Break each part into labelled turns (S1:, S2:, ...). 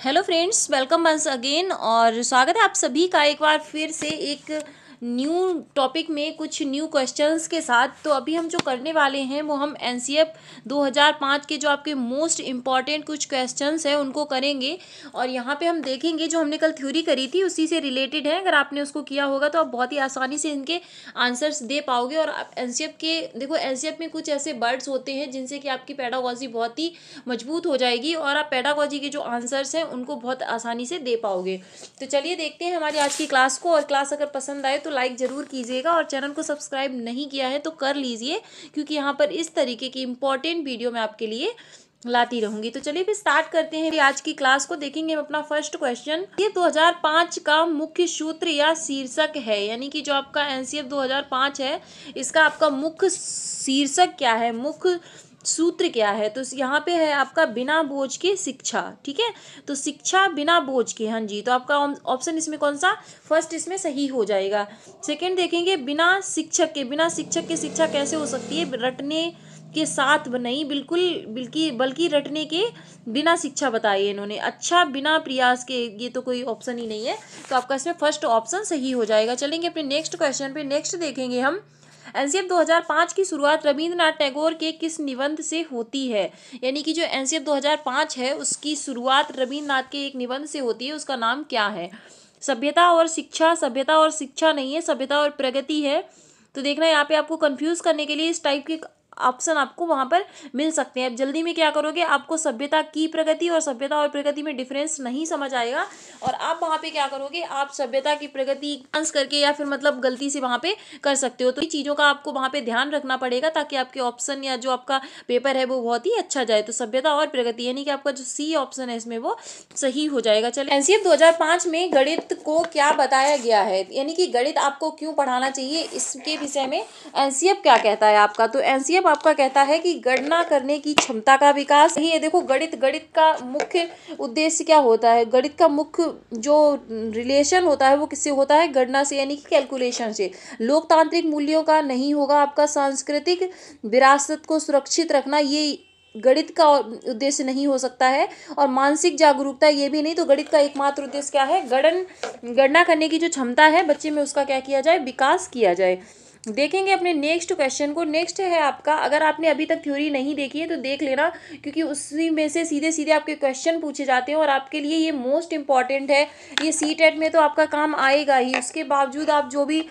S1: Hello friends, welcome once again और स्वागत है आप सभी का एक बार फिर से एक न्यू टॉपिक में कुछ न्यू क्वेश्चंस के साथ। तो अभी हम जो करने वाले हैं वो हम एनसीएफ 2005 के जो आपके मोस्ट इम्पॉर्टेंट कुछ क्वेश्चंस हैं उनको करेंगे। और यहाँ पे हम देखेंगे जो हमने कल थ्योरी करी थी उसी से रिलेटेड है। अगर आपने उसको किया होगा तो आप बहुत ही आसानी से इनके आंसर्स दे पाओगे। और आप एनसीएफ के देखो, एनसीएफ में कुछ ऐसे वर्ड्स होते हैं जिनसे कि आपकी पेडागोजी बहुत ही मजबूत हो जाएगी और आप पेडागोजी के जो आंसर्स हैं उनको बहुत आसानी से दे पाओगे। तो चलिए देखते हैं हमारी आज की क्लास को। और क्लास अगर पसंद आए तो लाइक ज़रूर कीजिएगा और चैनल को सब्सक्राइब नहीं किया है तो कर लीजिए, क्योंकि यहाँ पर इस तरीके की इंपॉर्टेंट वीडियो मैं आपके लिए लाती रहूंगी। तो चलिए फिर स्टार्ट करते हैं आज की क्लास को। देखेंगे हम अपना फर्स्ट क्वेश्चन। ये 2005 का मुख्य सूत्र या शीर्षक है, यानी कि जो आपका एनसीएफ 2005 है इसका आपका मुख्य शीर्षक क्या है, मुख्य सूत्र क्या है। तो यहाँ पे है आपका बिना बोझ के शिक्षा। ठीक है, तो शिक्षा बिना बोझ के, हाँ जी। तो आपका ऑप्शन इसमें कौन सा, फर्स्ट इसमें सही हो जाएगा। सेकंड देखेंगे, बिना शिक्षक के, बिना शिक्षक के शिक्षा कैसे हो सकती है, रटने के साथ नहीं, बल्कि रटने के बिना शिक्षा बताई है इन्होंने। अच्छा बिना प्रयास के, ये तो कोई ऑप्शन ही नहीं है, तो आपका इसमें फर्स्ट ऑप्शन सही हो जाएगा। चलेंगे अपने नेक्स्ट क्वेश्चन पे। नेक्स्ट देखेंगे हम, एनसीएफ 2005 की शुरुआत रविंद्रनाथ टैगोर के किस निबंध से होती है। यानी कि जो एनसीएफ 2005 है उसकी शुरुआत रविंद्रनाथ के एक निबंध से होती है, उसका नाम क्या है। सभ्यता और शिक्षा, सभ्यता और शिक्षा नहीं है, सभ्यता और प्रगति है। तो देखना यहाँ पे आपको कंफ्यूज करने के लिए इस टाइप के ऑप्शन आपको वहां पर मिल सकते हैं। अब जल्दी में क्या करोगे, आपको सभ्यता की प्रगति और सभ्यता और प्रगति में डिफरेंस नहीं समझ आएगा और आप वहां पे क्या करोगे, आप सभ्यता की प्रगति आंस करके या फिर मतलब गलती से वहां पे कर सकते हो। तो इन चीजों का आपको वहां पे ध्यान रखना पड़ेगा ताकि आपके ऑप्शन या जो आपका पेपर है वो बहुत ही अच्छा जाए। तो सभ्यता और प्रगति, यानी कि आपका जो सी ऑप्शन है इसमें वो सही हो जाएगा। चलिए, एनसीएफ 2005 में गणित को क्या बताया गया है, यानी कि गणित आपको क्यों पढ़ाना चाहिए, इसके विषय में एनसीएफ क्या कहता है आपका। तो एनसीएफ आपका कहता है कि गणना करने की क्षमता का विकास ही है। देखो, गणित का मुख्य उद्देश्य क्या होता है, गणित का मुख्य जो रिलेशन होता है वो किससे होता है, गणना से, यानी कि कैलकुलेशन से। लोकतांत्रिक मूल्यों का नहीं होगा, आपका सांस्कृतिक विरासत को सुरक्षित रखना, ये गणित का उद्देश्य नहीं हो सकता है। और मानसिक जागरूकता, ये भी नहीं। तो गणित का एकमात्र उद्देश्य क्या है, गणना करने की जो क्षमता है बच्चे में उसका क्या किया जाए, विकास किया जाए। देखेंगे अपने नेक्स्ट क्वेश्चन को। नेक्स्ट है आपका, अगर आपने अभी तक थ्योरी नहीं देखी है तो देख लेना, क्योंकि उसी में से सीधे सीधे आपके क्वेश्चन पूछे जाते हैं और आपके लिए ये मोस्ट इंपॉर्टेंट है। ये सीटेट में तो आपका काम आएगा ही, उसके बावजूद आप जो भी,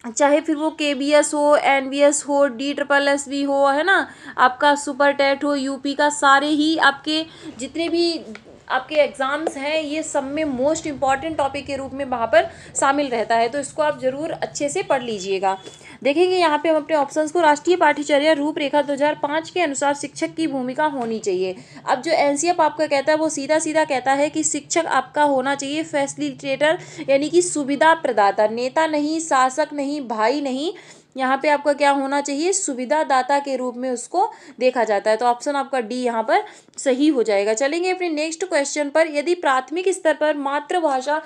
S1: चाहे फिर वो केबीएस हो, एनवीएस हो, DSSB हो, है ना, आपका सुपर टेट हो, यूपी का, सारे ही आपके जितने भी आपके एग्जाम्स हैं ये सब में मोस्ट इंपॉर्टेंट टॉपिक के रूप में वहाँ पर शामिल रहता है। तो इसको आप जरूर अच्छे से पढ़ लीजिएगा। देखेंगे यहाँ पे हम अपने ऑप्शंस को, राष्ट्रीय पाठ्यचर्या रूपरेखा 2005 के अनुसार शिक्षक की भूमिका होनी चाहिए। अब जो एनसीएफ आपका कहता है वो सीधा सीधा कहता है कि शिक्षक आपका होना चाहिए फैसिलिटेटर, यानी कि सुविधा प्रदाता, नेता नहीं, शासक नहीं, भाई नहीं। यहाँ पे आपका क्या होना चाहिए, सुविधा दाता के रूप में उसको देखा जाता है। तो ऑप्शन आपका डी यहाँ पर सही हो जाएगा। चलेंगे अपने नेक्स्ट क्वेश्चन पर। यदि प्राथमिक स्तर पर मातृभाषा,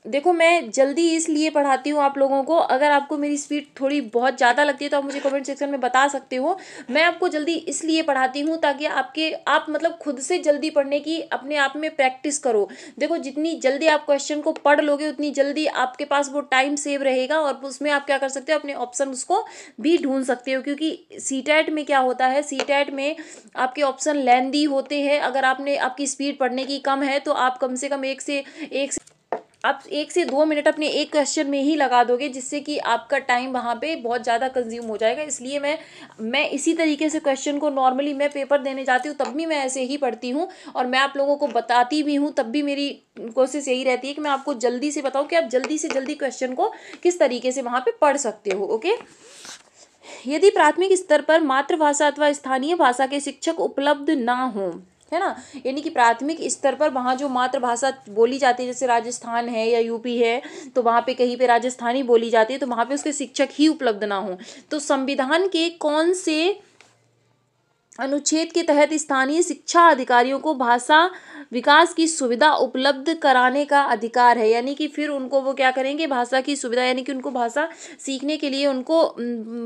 S1: देखो मैं जल्दी इसलिए पढ़ाती हूँ आप लोगों को, अगर आपको मेरी स्पीड थोड़ी बहुत ज़्यादा लगती है तो आप मुझे कमेंट सेक्शन में बता सकते हो। मैं आपको जल्दी इसलिए पढ़ाती हूँ ताकि आप मतलब खुद से जल्दी पढ़ने की अपने आप में प्रैक्टिस करो। देखो, जितनी जल्दी आप क्वेश्चन को पढ़ लोगे उतनी जल्दी आपके पास वो टाइम सेव रहेगा और उसमें आप क्या कर सकते हो, अपने ऑप्शन को भी ढूंढ सकते हो। क्योंकि सीटेट में क्या होता है, सीटेट में आपके ऑप्शन लेंदी होते हैं। अगर आपकी स्पीड पढ़ने की कम है तो आप कम से कम आप 1 से 2 मिनट अपने एक क्वेश्चन में ही लगा दोगे, जिससे कि आपका टाइम वहाँ पे बहुत ज़्यादा कंज्यूम हो जाएगा। इसलिए मैं इसी तरीके से क्वेश्चन को, नॉर्मली मैं पेपर देने जाती हूँ तब भी मैं ऐसे ही पढ़ती हूँ और मैं आप लोगों को बताती भी हूँ, तब भी मेरी कोशिश यही रहती है कि मैं आपको जल्दी से बताऊँ कि आप जल्दी से जल्दी क्वेश्चन को किस तरीके से वहाँ पर पढ़ सकते हो। ओके, यदि प्राथमिक स्तर पर मातृभाषा अथवा स्थानीय भाषा के शिक्षक उपलब्ध ना हो, है ना, यानी कि प्राथमिक स्तर पर वहाँ जो मातृभाषा बोली जाती है, जैसे राजस्थान है या यूपी है, तो वहाँ पे कहीं पे राजस्थानी बोली जाती है, तो वहाँ पे उसके शिक्षक ही उपलब्ध ना हो, तो संविधान के कौन से अनुच्छेद के तहत स्थानीय शिक्षा अधिकारियों को भाषा विकास की सुविधा उपलब्ध कराने का अधिकार है। यानी कि फिर उनको वो क्या करेंगे, भाषा की सुविधा, यानी कि उनको भाषा सीखने के लिए उनको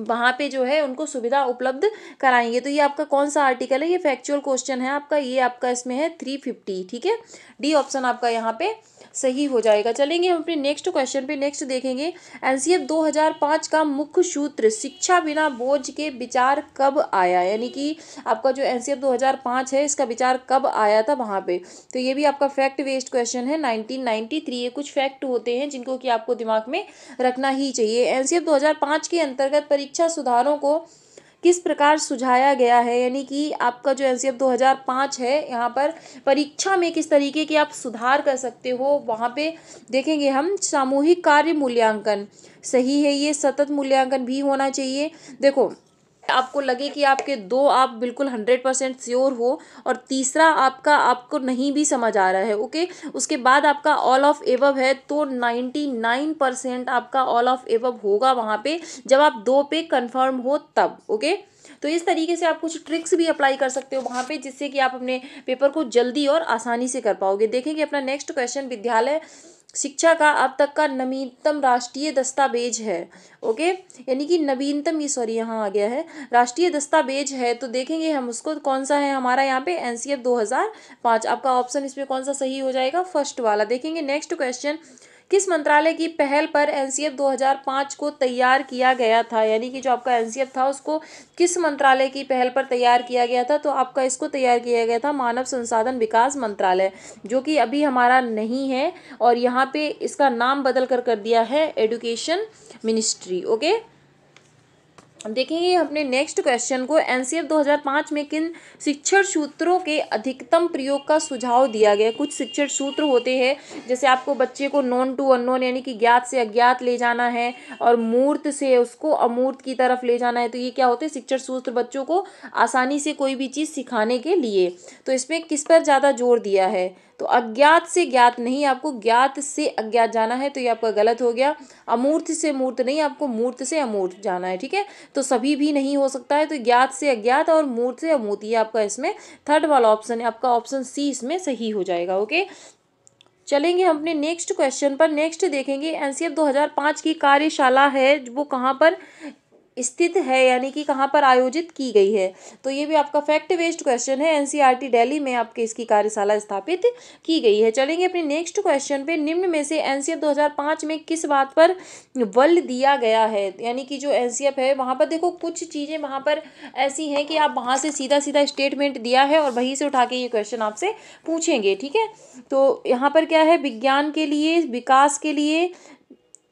S1: वहाँ पे जो है उनको सुविधा उपलब्ध कराएंगे। तो ये आपका कौन सा आर्टिकल है, ये फैक्चुअल क्वेश्चन है आपका, ये आपका इसमें है 350। ठीक है, डी ऑप्शन आपका यहाँ पे सही हो जाएगा। चलेंगे हम अपने नेक्स्ट क्वेश्चन पे। नेक्स्ट देखेंगे एनसीएफ 2005 का मुख्य सूत्र शिक्षा बिना बोझ के विचार कब आया। यानी कि आपका जो एनसीएफ 2005 है इसका विचार कब आया था वहाँ पे। तो ये भी आपका फैक्ट बेस्ड क्वेश्चन है 1993। ये कुछ फैक्ट होते हैं जिनको कि आपको दिमाग में रखना ही चाहिए। एनसीएफ 2005 के अंतर्गत परीक्षा सुधारों को किस प्रकार सुझाया गया है। यानी कि आपका जो एनसीएफ 2005 है यहाँ पर परीक्षा में किस तरीके के आप सुधार कर सकते हो वहाँ पे देखेंगे हम। सामूहिक कार्य मूल्यांकन सही है, ये सतत मूल्यांकन भी होना चाहिए। देखो आपको लगे कि आपके दो आप बिल्कुल 100% श्योर हो और तीसरा आपका आपको नहीं भी समझ आ रहा है, ओके, उसके बाद आपका ऑल ऑफ एबव है, तो 99% आपका ऑल ऑफ एबव होगा वहाँ पे जब आप दो पे कंफर्म हो तब, ओके। तो इस तरीके से आप कुछ ट्रिक्स भी अप्लाई कर सकते हो वहाँ पे, जिससे कि आप अपने पेपर को जल्दी और आसानी से कर पाओगे। देखेंगे अपना नेक्स्ट क्वेश्चन, विद्यालय शिक्षा का अब तक का नवीनतम राष्ट्रीय दस्तावेज है, ओके, यानी कि नवीनतम, ये सॉरी यहाँ आ गया है, राष्ट्रीय दस्तावेज है। तो देखेंगे हम उसको कौन सा है हमारा यहाँ पे एनसीएफ 2005। आपका ऑप्शन इसमें कौन सा सही हो जाएगा, फर्स्ट वाला। देखेंगे नेक्स्ट क्वेश्चन, किस मंत्रालय की पहल पर एनसीएफ 2005 को तैयार किया गया था। यानी कि जो आपका एनसीएफ था उसको किस मंत्रालय की पहल पर तैयार किया गया था। तो आपका इसको तैयार किया गया था मानव संसाधन विकास मंत्रालय, जो कि अभी हमारा नहीं है और यहाँ पे इसका नाम बदल कर दिया है एजुकेशन मिनिस्ट्री, ओके। देखेंगे अपने नेक्स्ट क्वेश्चन को, एनसीएफ 2005 में किन शिक्षण सूत्रों के अधिकतम प्रयोग का सुझाव दिया गया। कुछ शिक्षण सूत्र होते हैं, जैसे आपको बच्चे को नॉन टू अननोन यानी कि ज्ञात से अज्ञात ले जाना है और मूर्त से उसको अमूर्त की तरफ ले जाना है। तो ये क्या होते हैं, शिक्षण सूत्र बच्चों को आसानी से कोई भी चीज़ सिखाने के लिए। तो इसमें किस पर ज़्यादा जोर दिया है, तो अज्ञात से ज्ञात नहीं, आपको ज्ञात से अज्ञात जाना है, तो ये आपका गलत हो गया। अमूर्त से मूर्त नहीं, आपको मूर्त से अमूर्त जाना है, ठीक है। तो सभी भी नहीं हो सकता है, तो ज्ञात से अज्ञात और मूर्त से अमूर्त, ये आपका इसमें थर्ड वाला ऑप्शन है, आपका ऑप्शन सी इसमें सही हो जाएगा, ओके। चलेंगे हम अपने नेक्स्ट क्वेश्चन पर। नेक्स्ट देखेंगे एनसीएफ 2005 की कार्यशाला है वो कहाँ पर स्थित है, यानी कि कहाँ पर आयोजित की गई है। तो ये भी आपका फैक्ट बेस्ड क्वेश्चन है, एनसीईआरटी दिल्ली में आपके इसकी कार्यशाला स्थापित की गई है। चलेंगे अपने नेक्स्ट क्वेश्चन पे, निम्न में से एनसीएफ 2005 में किस बात पर बल दिया गया है। यानी कि जो एनसीएफ है वहाँ पर देखो कुछ चीज़ें वहाँ पर ऐसी हैं कि आप वहाँ से सीधा सीधा स्टेटमेंट दिया है और वहीं से उठा के ये क्वेश्चन आपसे पूछेंगे, ठीक है। तो यहाँ पर क्या है, विज्ञान के लिए, विकास के लिए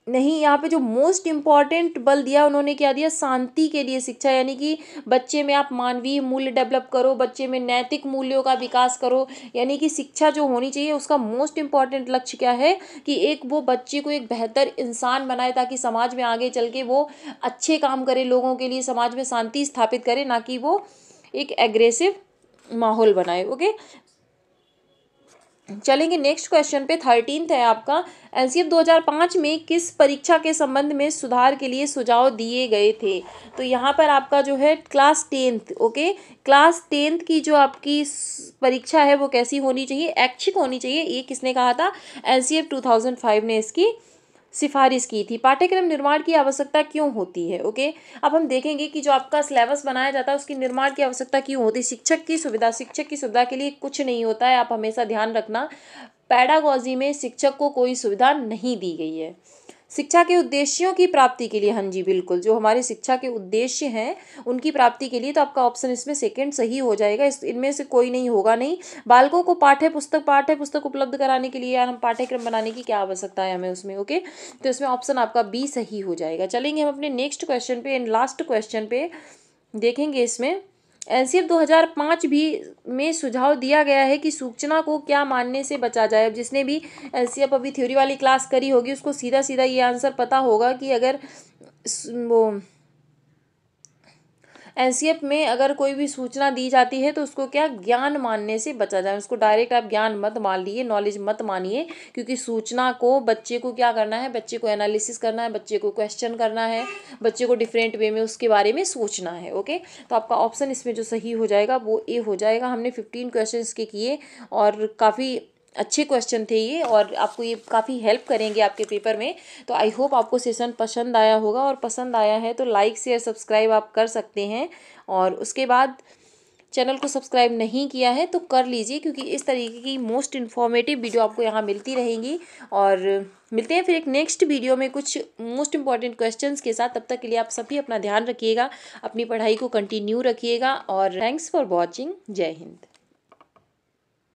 S1: नहीं, यहाँ पे जो मोस्ट इम्पॉर्टेंट बल दिया उन्होंने क्या दिया, शांति के लिए शिक्षा। यानी कि बच्चे में आप मानवीय मूल्य डेवलप करो, बच्चे में नैतिक मूल्यों का विकास करो। यानी कि शिक्षा जो होनी चाहिए उसका मोस्ट इम्पॉर्टेंट लक्ष्य क्या है कि एक वो बच्चे को एक बेहतर इंसान बनाए, ताकि समाज में आगे चल के वो अच्छे काम करे, लोगों के लिए समाज में शांति स्थापित करे, ना कि वो एक एग्रेसिव माहौल बनाए, ओके। चलेंगे नेक्स्ट क्वेश्चन पे, 13th है आपका, एनसीएफ 2005 में किस परीक्षा के संबंध में सुधार के लिए सुझाव दिए गए थे। तो यहाँ पर आपका जो है class 10th, okay, class 10th की जो आपकी परीक्षा है वो कैसी होनी चाहिए, ऐच्छिक होनी चाहिए। ये किसने कहा था, एनसीएफ 2005 ने इसकी सिफारिश की थी। पाठ्यक्रम निर्माण की आवश्यकता क्यों होती है, ओके। अब हम देखेंगे कि जो आपका सिलेबस बनाया जाता है उसकी निर्माण की आवश्यकता क्यों होती है। शिक्षक की सुविधा के लिए कुछ नहीं होता है, आप हमेशा ध्यान रखना। पेडागोजी में शिक्षक को कोई सुविधा नहीं दी गई है। शिक्षा के उद्देश्यों की प्राप्ति के लिए, हाँ जी बिल्कुल, जो हमारे शिक्षा के उद्देश्य हैं उनकी प्राप्ति के लिए, तो आपका ऑप्शन इसमें सेकंड सही हो जाएगा। इनमें से कोई नहीं होगा नहीं। बालकों को पाठ्य पुस्तक उपलब्ध कराने के लिए यार हम पाठ्यक्रम बनाने की क्या आवश्यकता है हमें उसमें, ओके। तो इसमें ऑप्शन आपका बी सही हो जाएगा। चलेंगे हम अपने नेक्स्ट क्वेश्चन पे एंड लास्ट क्वेश्चन पे। देखेंगे इसमें एनसीएफ 2005 भी में सुझाव दिया गया है कि सूचना को क्या मानने से बचा जाए। अब जिसने भी एनसीएफ अभी थ्योरी वाली क्लास करी होगी उसको सीधा सीधा ये आंसर पता होगा कि अगर वो एनसीएफ में अगर कोई भी सूचना दी जाती है तो उसको क्या ज्ञान मानने से बचा जाए, उसको डायरेक्ट आप ज्ञान मत मान लिए, नॉलेज मत मानिए, क्योंकि सूचना को बच्चे को क्या करना है, बच्चे को एनालिसिस करना है, बच्चे को क्वेश्चन करना है, बच्चे को डिफरेंट वे में उसके बारे में सोचना है। ओके, तो आपका ऑप्शन इसमें जो सही हो जाएगा वो ए हो जाएगा। हमने 15 क्वेश्चन के किए और काफ़ी अच्छे क्वेश्चन थे ये, और आपको ये काफ़ी हेल्प करेंगे आपके पेपर में। तो आई होप आपको सेशन पसंद आया होगा, और पसंद आया है तो लाइक शेयर सब्सक्राइब आप कर सकते हैं, और उसके बाद चैनल को सब्सक्राइब नहीं किया है तो कर लीजिए, क्योंकि इस तरीके की मोस्ट इन्फॉर्मेटिव वीडियो आपको यहाँ मिलती रहेंगी। और मिलते हैं फिर एक नेक्स्ट वीडियो में कुछ मोस्ट इंपॉर्टेंट क्वेश्चंस के साथ। तब तक के लिए आप सभी अपना ध्यान रखिएगा, अपनी पढ़ाई को कंटिन्यू रखिएगा, और थैंक्स फॉर वॉचिंग। जय हिंद।